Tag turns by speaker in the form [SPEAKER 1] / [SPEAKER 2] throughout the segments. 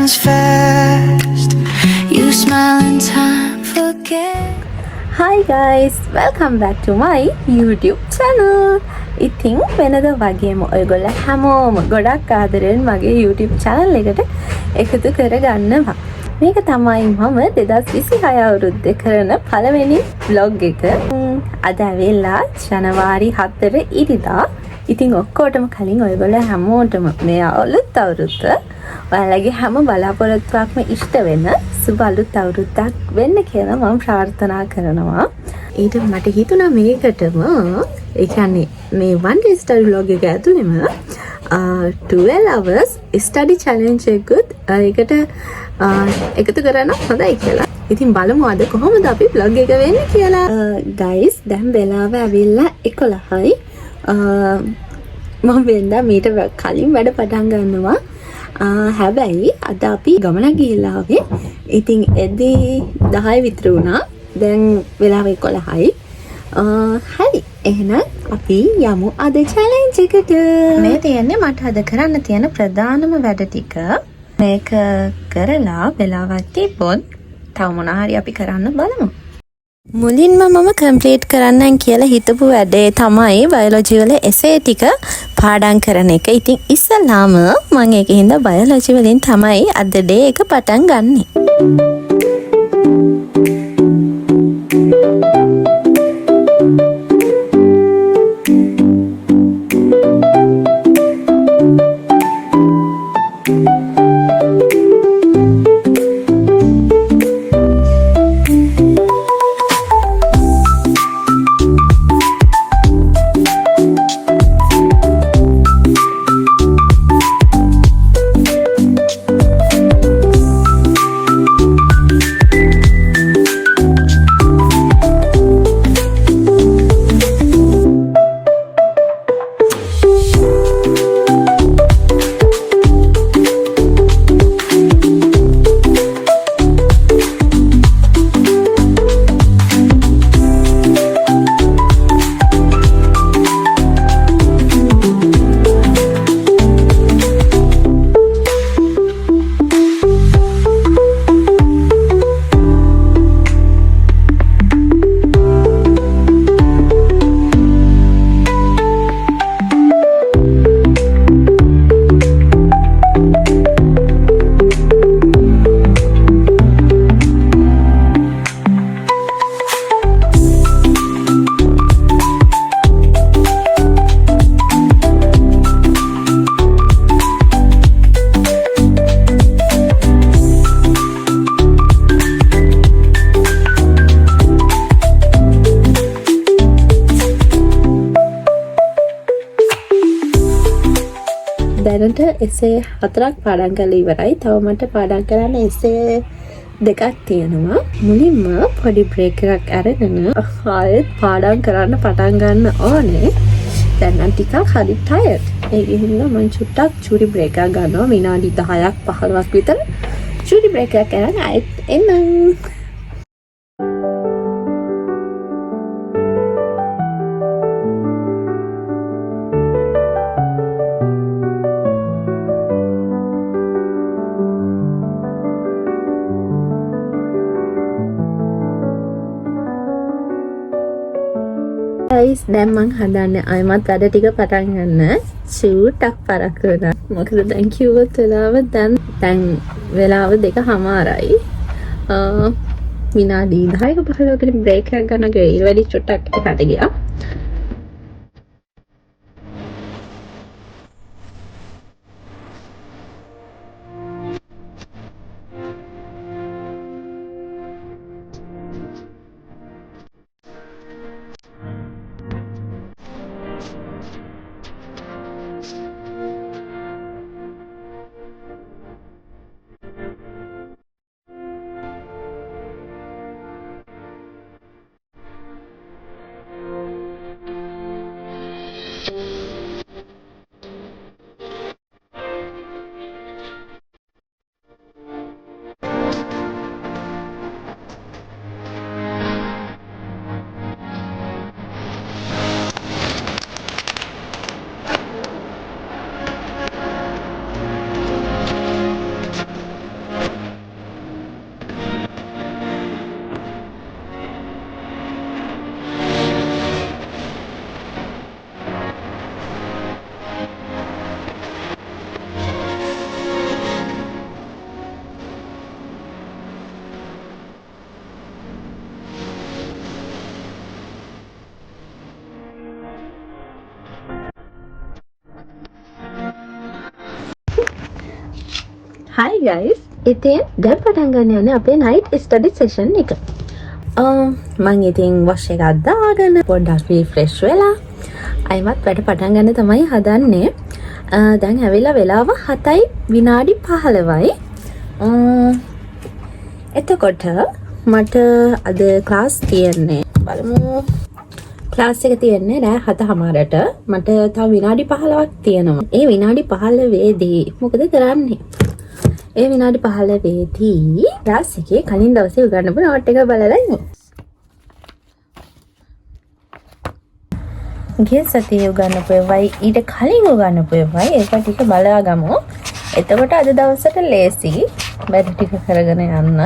[SPEAKER 1] seconds fast. You smile in time, forget.
[SPEAKER 2] Hi guys, welcome back to my YouTube channel. ඉතින් වෙනද වගේම ඔයගොල්ලෝ හැමෝම ගොඩක් ආදරෙන් මගේ YouTube channel එකට එකතු කරගන්නවා. මේක තමයි මම 2026 අවුරුද්දේ කරන පළවෙනි vlog එක. අද ඇවිල්ලා ජනවාරි 4 ඉරිදා. ඉතින් ඔක්කොටම කලින් ඔයගොල්ලෝ හැමෝටම මේ අලුත් අවුරුද්ද ඔයාලගේ හැම බලාපොරොත්තුවක්ම ඉෂ්ට වෙන සුබ අලුත් අවුරුද්දක් වෙන්න කියලා මම ප්‍රාර්ථනා කරනවා. ඊට මට හිතුණා මේකටම ඒ කියන්නේ මේ one day study vlog එක ඇතුළෙම 12 hours study challenge එකකුත් ඒකට එකතු කරන්න හොඳයි කියලා. ඉතින් බලමු අද කොහොමද අපි vlog එක වෙන්නේ කියලා. guys දැන් වෙලාව ඇවිල්ලා 11යි. මම වෙනදා මීට කලින් වැඩ පටන් ගන්නවා. හැබැයි අද අපි ගමනක් ගිහිල්ලා ආවේ. ඉතින් එදී 10 විතර වුණා. දැන් වෙලාව 11යි. හරි. එහෙනම් අපි යමු අද challenge එකට. මේ තියෙන්නේ මට අද කරන්න තියෙන ප්‍රධානම වැඩ ටික. මේක කරලා වෙලාවක් තිබ්බොත් තව මොනවා හරි අපි කරන්න බලමු. මුලින්ම මම කම්ප්ලීට් කරන්නම් කියලා හිතපු වැඩේ තමයි බයොලොජි වල එසේ ටික පාඩම් කරන එක. ඉතින් ඉස්සලාම මම ඒකින්ද බයොලොජි වලින් තමයි අද ඩේ එක පටන් ගන්නෙ. දැනට එසේ 4ක් පාඩම් කරලා ඉවරයි. තව මට පාඩම් කරන්න එසේ 2ක් තියෙනවා. මුලින්ම පොඩි බ්‍රේක් එකක් අරගෙන ආයෙත් පාඩම් කරන්න පටන් ගන්න ඕනේ. දැන් නම් ටිකක් හරි ටයර්ඩ්. ඒකෙන් හින්දා මම චුට්ටක් චූටි බ්‍රේක් එකක් ගන්නවා. විනාඩි 10ක් 15ක් විතර චූටි බ්‍රේක් එකක් අරන් ආයෙත් එන්නම්. guys දැන් මං හදන්නේ අයමත් වැඩ ටික පටන් ගන්න. චූටක් පරක් වෙනවා. මොකද දැන් කිව්වොත් වෙලාව දැන් වෙලාව 2:00යි. විනාඩි 10ක 15කට බ්‍රේක් එකක් ගන්න ගියා. ඊට වැඩි චුට්ටක් එහාට ගියා. Hi guys. ඉතින් දැන් පටන් ගන්න යන්නේ අපේ night study session එක. මම ඉතින් wash එක අදාගෙන පොඩ්ඩක් refresh වෙලා අයිමත් වැඩ පටන් ගන්න තමයි හදන්නේ. දැන් ඇවිල්ලා වෙලාව 7යි විනාඩි 15යි. එතකොට මට අද ක්ලාස් තියෙන්නේ. බලමු. ක්ලාස් එක තියෙන්නේ නෑ 7:00ට. මට තව විනාඩි 15ක් තියෙනවා. ඒ විනාඩි 15 වේදී මොකද කරන්නේ? ඒ විනාඩි 15 වේදී ක්ලාස් එකේ කලින් දවසේ උගන්වපු නෝට් එක බලලා ඉමු. ගිය සතියේ උගන්වපු ඒවායි ඊට කලින් උගන්වපු ඒවායි ඒක ටික බලාගමු. එතකොට අද දවසට ලේසි වැඩ ටික කරගෙන යන්න.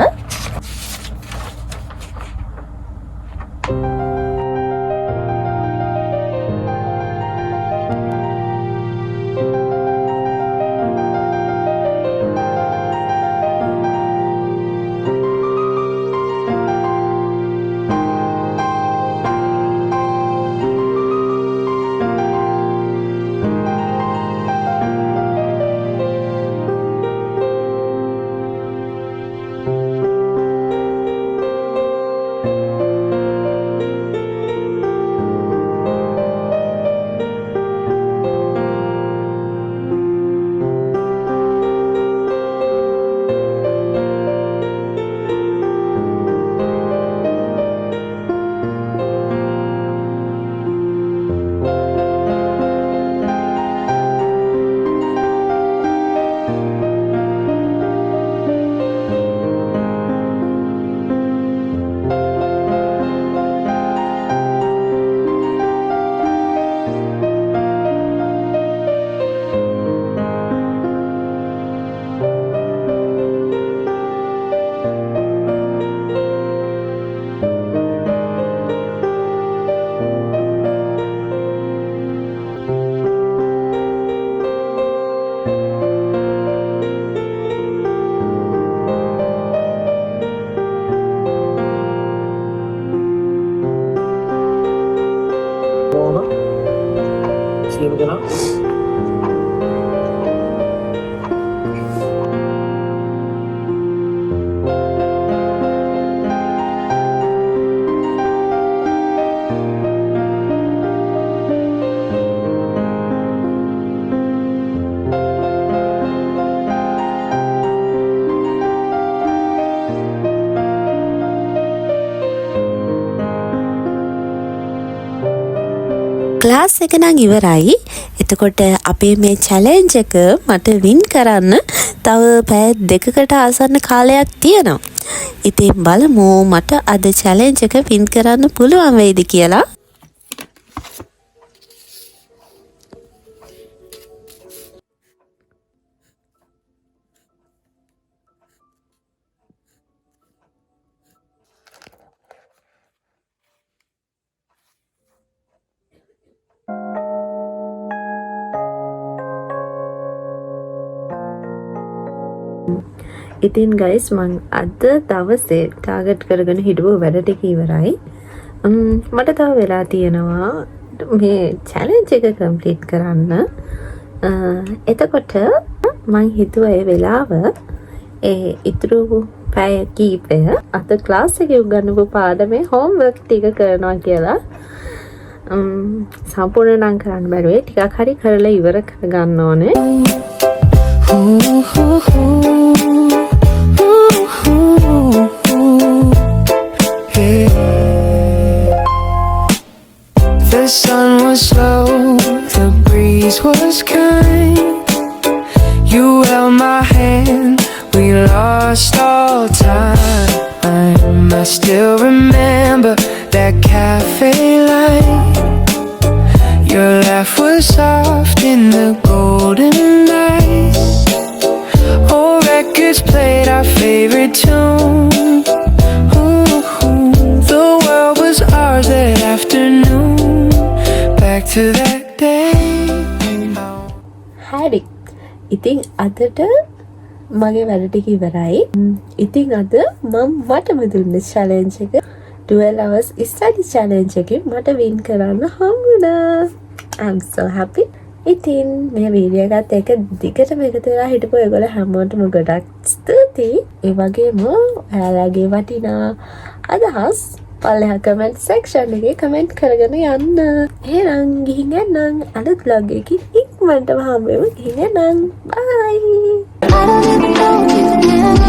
[SPEAKER 2] ක්ලාස් එක නම් ඉවරයි. එතකොට අපේ මේ චැලෙන්ජ් එක මට වින් කරන්න තව පැය 2කට ආසන්න කාලයක් තියෙනවා. ඉතින් බලමු මට අද චැලෙන්ජ් එක වින් කරන්න පුළුවන් වෙයිද කියලා. ඉතින් ගයිස් මං අද දවසේ ටාගට් කරගෙන හිටපු වැඩ ටික ඉවරයි. මට තව වෙලා තියෙනවා මේ චැලෙන්ජ් එක කම්ප්ලීට් කරන්න. එතකොට මං හිතුවා ඒ වෙලාව ඒ ඉතුරු පැය කීපය අද ක්ලාස් එකේ උගන්වපු පාඩමේ හෝම්වර්ක් ටික කරනවා කියලා. සම්පූර්ණ නම් කරන්න බැරුවේ ටිකක් හරි කරලා ඉවර කරගන්න ඕනේ.
[SPEAKER 3] The sun was low, the breeze was kind. You held my hand, we lost all time. I still remember that cafe light. Your laugh was soft in the golden light. Old records played our favorite tune. The world was ours that afternoon. Back to that day.
[SPEAKER 2] හරි. ඉතින් අදට මගේ වැඩ ටික ඉවරයි. ඉතින් අද මම මටම දුන්න challenge එක 12 hours study challenge එකෙන් මට win කරන්න හම්බුණා. I'm so happy. ඉතින් මේ වීඩියෝ එකත් එක දිගටම එකතු වෙලා හිටපු ඔයගොල්ලෝ හැමෝටම ගොඩක් ස්තුතියි. ඒ වගේම ඔයාලගේ වටිනා අදහස් පල්ලෙහා කමෙන්ට් සෙක්ෂන් එකේ කමෙන්ට් කරගෙන යන්න. එහෙනම් ගිහින් එන්නම්. අලුත් vlog එකකින් ඉක්මනටම හම්බෙමු. ගිහින් එන්නම්. බයි.
[SPEAKER 1] I don't even know you never